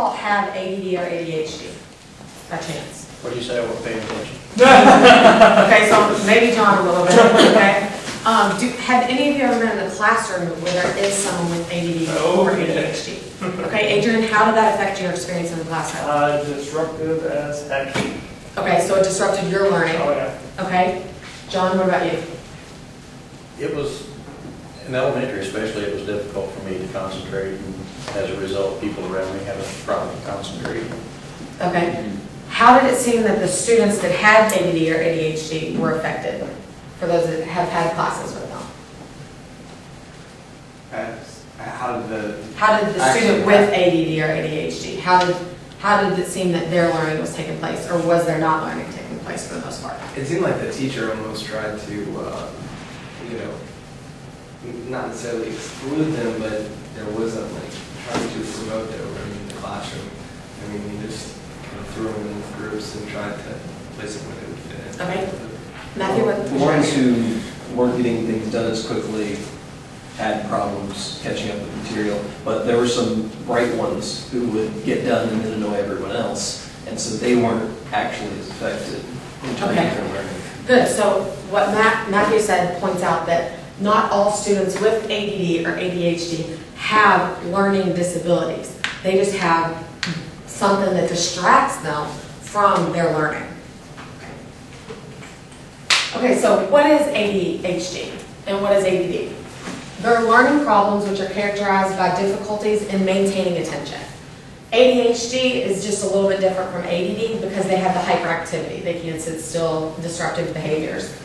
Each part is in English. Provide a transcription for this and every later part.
y'all have ADD or ADHD by chance? What do you say? I wasn't paying attention. Okay, so maybe John a little bit, okay? Have any of you ever been in a classroom where there is someone with ADD or ADHD? Okay, Adrian, how did that affect your experience in the classroom? Disruptive as heck. Okay, so it disrupted your learning. Oh yeah. Okay, John, what about you? It was, in elementary especially, it was difficult for me to concentrate, and as a result, people around me had a problem concentrating. Okay. How did it seem that the students that had ADD or ADHD were affected, for those that have had classes with them? How did the student with ADD or ADHD, how did it seem that their learning was taking place, or was there not learning taking place for the most part? It seemed like the teacher almost tried to, you know, not necessarily exclude them, but there wasn't like trying to promote their learning in the classroom. I mean, he just kind of threw them in groups and tried to place them where they would fit in. Okay. Matthew, what? The ones who weren't getting things done as quickly had problems catching up with material, but there were some bright ones who would get done and then annoy everyone else, and so they weren't actually as affected in terms of their learning. Good. So what Matthew said points out that not all students with ADD or ADHD have learning disabilities. They just have something that distracts them from their learning. Okay, so what is ADHD and what is ADD? They're learning problems which are characterized by difficulties in maintaining attention. ADHD is just a little bit different from ADD because they have the hyperactivity. They can't sit still, disruptive behaviors.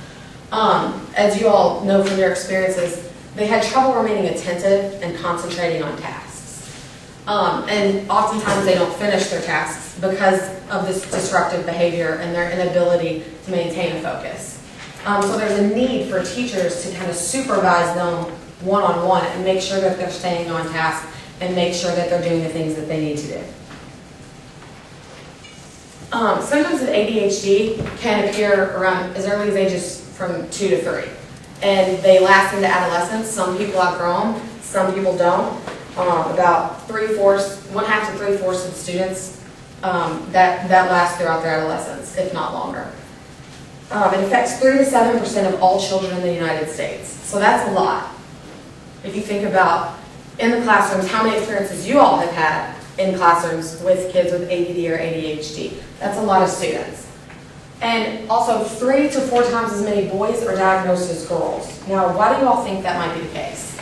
As you all know from your experiences, they had trouble remaining attentive and concentrating on tasks. And oftentimes they don't finish their tasks because of this disruptive behavior and their inability to maintain a focus. So there's a need for teachers to kind of supervise them one-on-one and make sure that they're staying on task and make sure that they're doing the things that they need to do. Symptoms of ADHD can appear around as early as ages from 2 to 3. And they last into adolescence. Some people outgrow them, some people don't. About 1/2 to 3/4 of the students that last throughout their adolescence, if not longer. It affects 3 to 7% of all children in the United States. So that's a lot. If you think about in the classrooms, how many experiences you all have had in classrooms with kids with ADD or ADHD. That's a lot of students. And also 3 to 4 times as many boys are diagnosed as girls. Now, why do you all think that might be the case?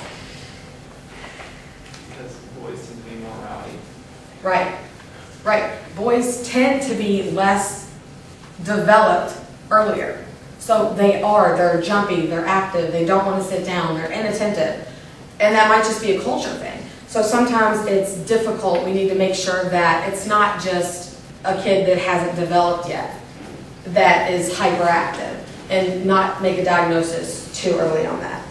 Because boys tend to be more rowdy. Right, right. Boys tend to be less developed earlier. So they're jumpy, they're active, they don't want to sit down, they're inattentive. And that might just be a culture thing. So sometimes it's difficult. We need to make sure that it's not just a kid that hasn't developed yet that is hyperactive and not make a diagnosis too early on that.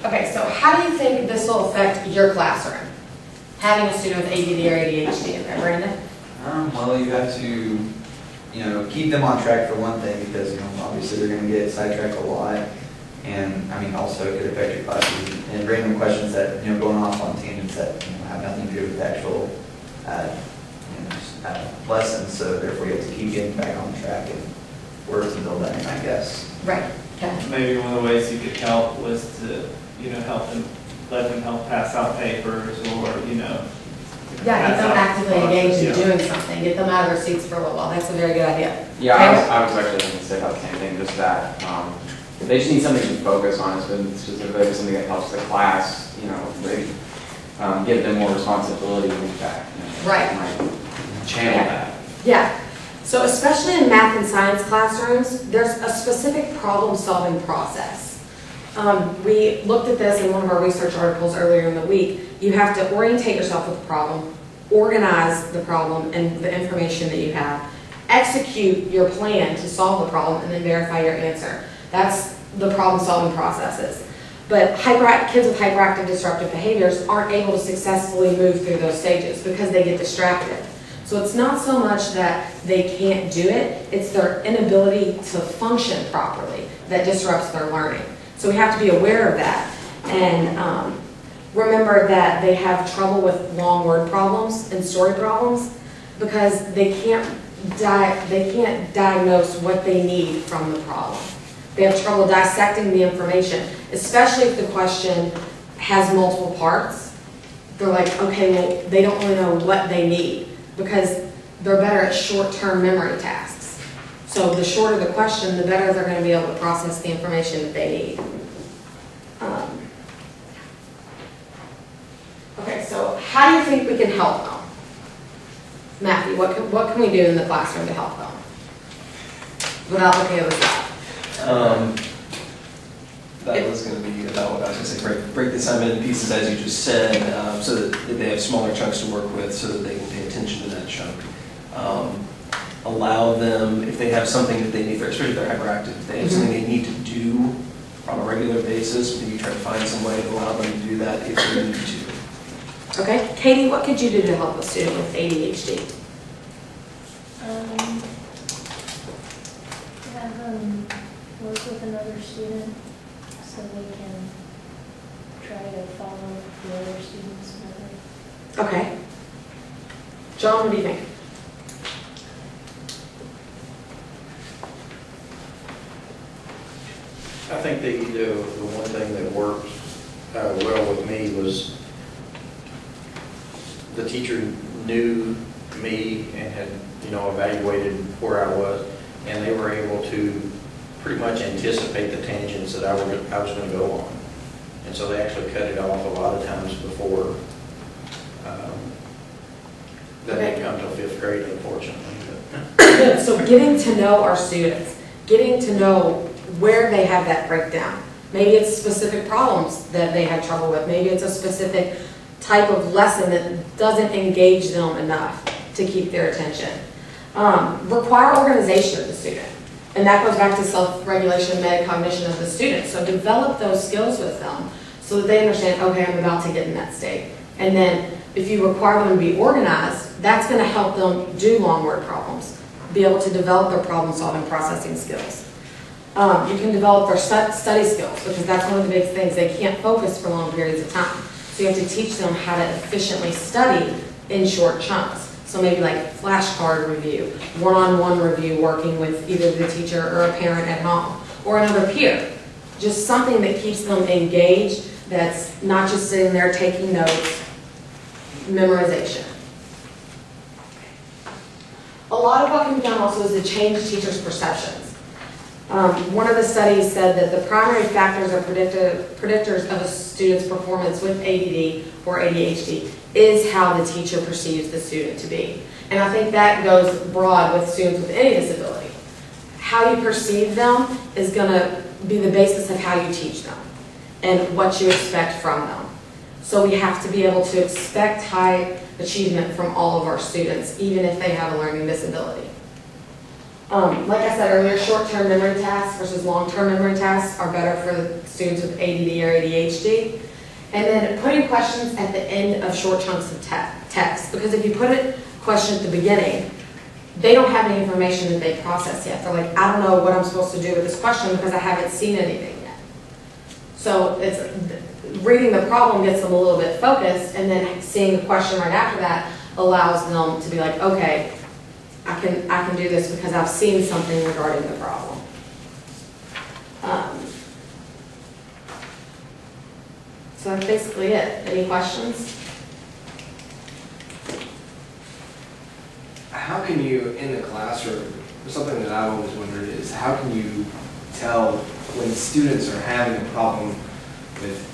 Okay, so how do you think this will affect your classroom? Having a student with ADD or ADHD in there, Brandon? Well, you have to, keep them on track for one thing because, obviously they're going to get sidetracked a lot. And, also it could affect your classes and random questions that, going off on tangents that, have nothing to do with the actual, lessons. So therefore you have to keep getting back on track and work to build that in, I guess. Right. Okay. Maybe one of the ways you could help was to, help them, let them help pass out papers or, Yeah, get them actively engaged in doing something. Get them out of their seats for a little while. That's a very good idea. Yeah, I was actually going to say about the same thing, just that they just need something to focus on. It's been specifically something that helps the class, they give them more responsibility with that. Right. Channel that. Yeah. So especially in math and science classrooms, there's a specific problem-solving process. We looked at this in one of our research articles earlier in the week. You have to orientate yourself with the problem, organize the problem and the information that you have, execute your plan to solve the problem, and then verify your answer. That's the problem-solving processes. But kids with hyperactive disruptive behaviors aren't able to successfully move through those stages because they get distracted. So it's not so much that they can't do it, it's their inability to function properly that disrupts their learning. So we have to be aware of that. And remember that they have trouble with long word problems and story problems because they can't diagnose what they need from the problem. They have trouble dissecting the information, especially if the question has multiple parts. They're like, okay, well, they don't really know what they need because they're better at short-term memory tasks. So the shorter the question, the better they're going to be able to process the information that they need. Okay, so how do you think we can help them? Matthew, what can we do in the classroom to help them? Without looking at the slide. That was going to be about what I was going to say. Break the assignment into pieces, as you just said, so that they have smaller chunks to work with, so that they can pay attention to that chunk. Allow them, if they have something that they need, especially if they're hyperactive, if they have something they need to do on a regular basis, maybe try to find some way to allow them to do that if they need to. Okay, Katie, what could you do to help a student with ADHD? Have them work with another student so they can try to follow the other students better. Okay. John, what do you think? I think the one thing that worked well with me was the teacher knew me and had, evaluated where I was, and they were able to pretty much anticipate the tangents that I was going to go on. And so they actually cut it off a lot of times before that didn't come till 5th grade, unfortunately. Good. So getting to know our students, getting to know where they have that breakdown. Maybe it's specific problems that they have trouble with. Maybe it's a specific type of lesson that doesn't engage them enough to keep their attention. Require organization of the student. And that goes back to self-regulation and metacognition of the student. So develop those skills with them so that they understand, okay, I'm about to get in that state. And then if you require them to be organized, that's going to help them do long word problems, be able to develop their problem-solving processing skills. You can develop their study skills, because that's one of the big things. They can't focus for long periods of time. So you have to teach them how to efficiently study in short chunks. So maybe like flashcard review, one-on-one review, working with either the teacher or a parent at home, or another peer. Just something that keeps them engaged, that's not just sitting there taking notes, memorization. A lot of what can be done also is to change teachers' perceptions. One of the studies said that the primary factors or predictors of a student's performance with ADD or ADHD is how the teacher perceives the student to be. And I think that goes broad with students with any disability. How you perceive them is going to be the basis of how you teach them and what you expect from them. So we have to be able to expect high achievement from all of our students, even if they have a learning disability. Like I said earlier, short-term memory tasks versus long-term memory tasks are better for students with ADD or ADHD. And then putting questions at the end of short chunks of text, because if you put a question at the beginning, they don't have any information that they process yet. They're like, I don't know what I'm supposed to do with this question because I haven't seen anything yet. So reading the problem gets them a little bit focused, and then seeing the question right after that allows them to be like, okay, I can do this because I've seen something regarding the problem. So that's basically it. Any questions? How can you, in the classroom, something that I've always wondered is, how can you tell when students are having a problem with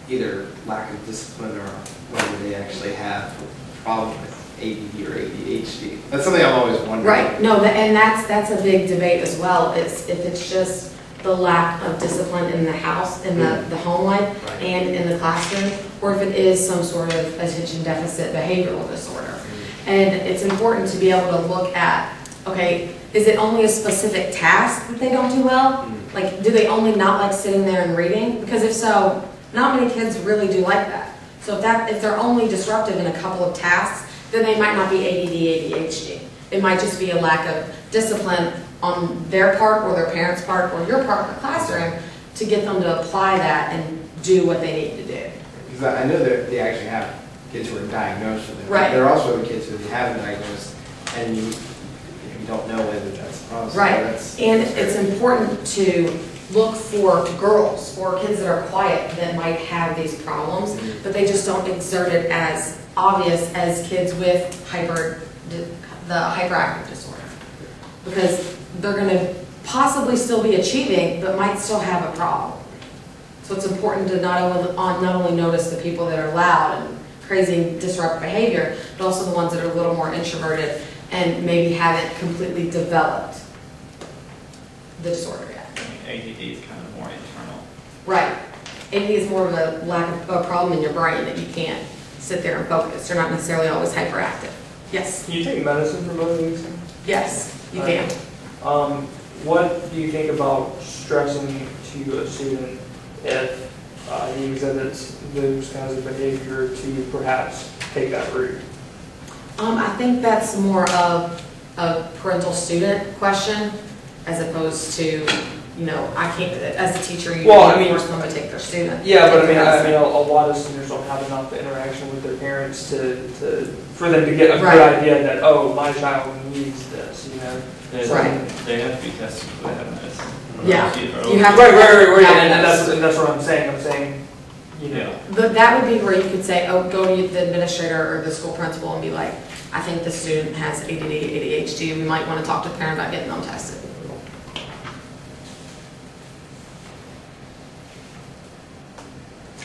either lack of discipline or whether they actually have a problem with ADD or ADHD? That's something I've always wondered. Right. No, and that's a big debate as well. If it's just the lack of discipline in the house, in the home life, Right. and in the classroom, or if it is some sort of attention deficit behavioral disorder. And it's important to be able to look at, okay, is it only a specific task that they don't do well? Like, do they only not like sitting there and reading? Because if so, not many kids really do like that. So if they're only disruptive in a couple of tasks, then they might not be ADD, ADHD. It might just be a lack of discipline on their part or their parents' part or your part in the classroom to get them to apply that and do what they need to do. because I know that they actually have kids who are diagnosed with it. Right. There are also the kids who they haven't diagnosed, and you don't know whether that's a problem. So Right, that's- and it's important to look for girls or kids that are quiet that might have these problems, but they just don't exert it as obvious as kids with the hyperactive disorder. Because they're gonna possibly still be achieving, but might still have a problem. So it's important to not only notice the people that are loud and crazy and disrupt behavior, but also the ones that are a little more introverted and maybe haven't completely developed the disorder yet. I mean, ADD is kind of more internal. Right. ADD is more of a lack of a problem in your brain that you can't sit there and focus. You're not necessarily always hyperactive. Yes. Can you take medicine for both of these things? Yes, you can. What do you think about stressing to a student if he exhibits those kinds of behavior to perhaps take that route? I think that's more of a parental-student question as opposed to, I can't, as a teacher, you can't force them to take their student. Yeah, but I mean, a lot of seniors don't have enough interaction with their parents for them to get a Right. good idea that, oh, my child needs this, Right. They have to be tested before they have medicine. Yeah. You You have to- Right, Yeah. and that's what I'm saying. I'm saying, But that would be where you could say, oh, go to the administrator or the school principal and be like, I think the student has ADD, ADHD, we might want to talk to the parent about getting them tested.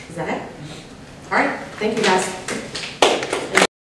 Is that it? All right, thank you guys.